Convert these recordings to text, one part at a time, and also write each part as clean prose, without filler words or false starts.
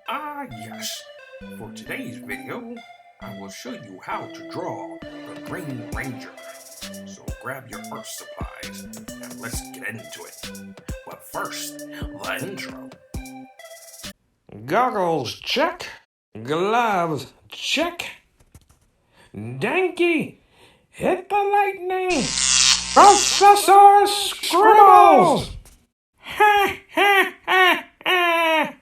Yes. For today's video, I will show you how to draw the Green Ranger. So grab your art supplies and let's get into it. But first, the intro. Goggles, check. Gloves, check. Danky, hit the lightning. Professor Scribbles! Ha ha ha ha!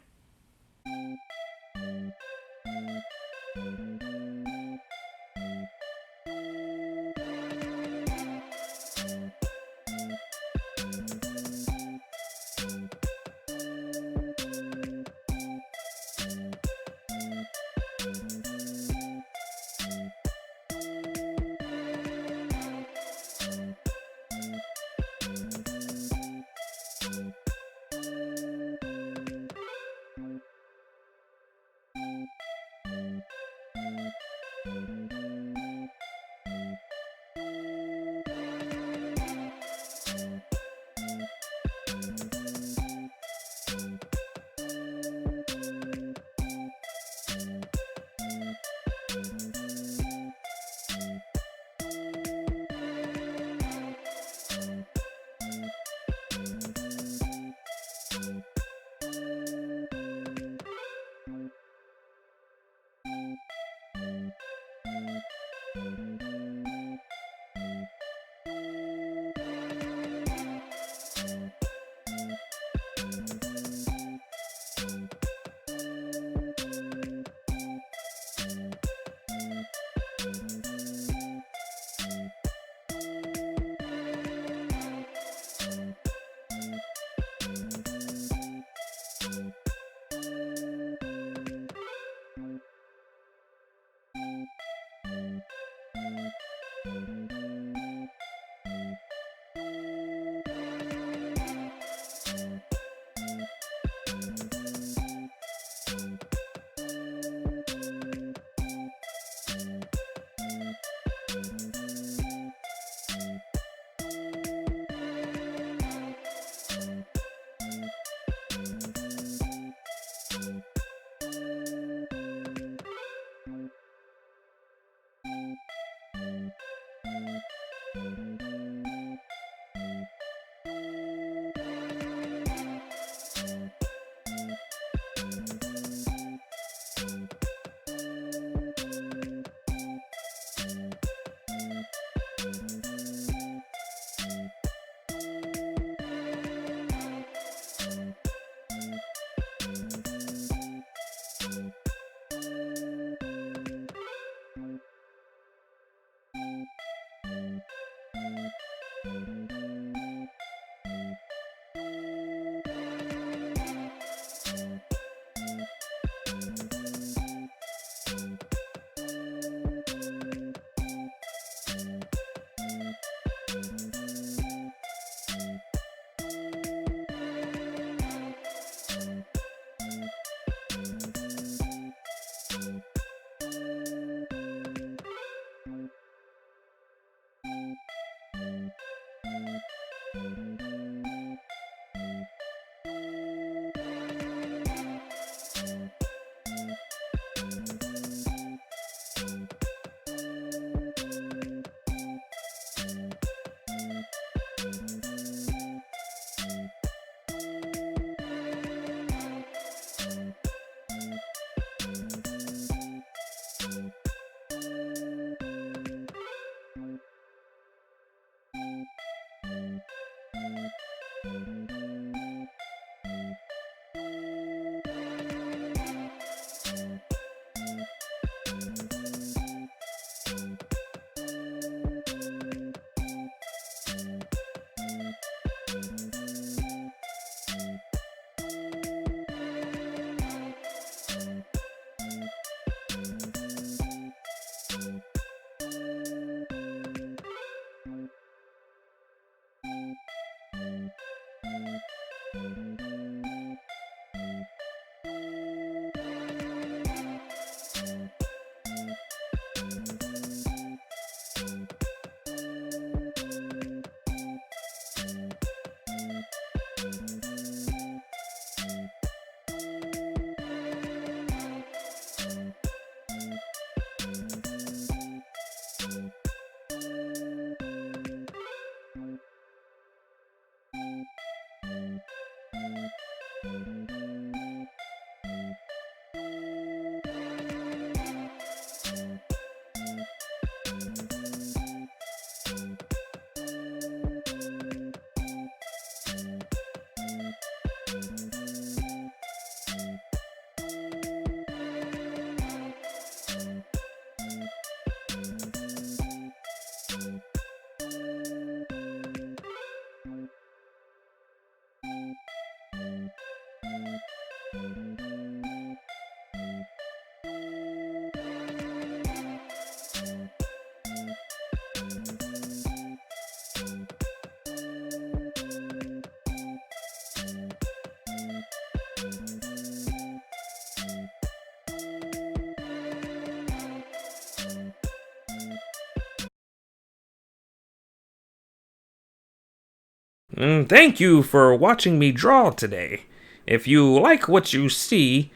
And thank you for watching me draw today. If you like what you see,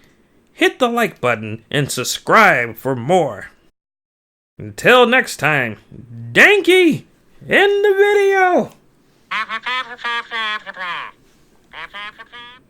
hit the like button and subscribe for more. Until next time, Danky in the video!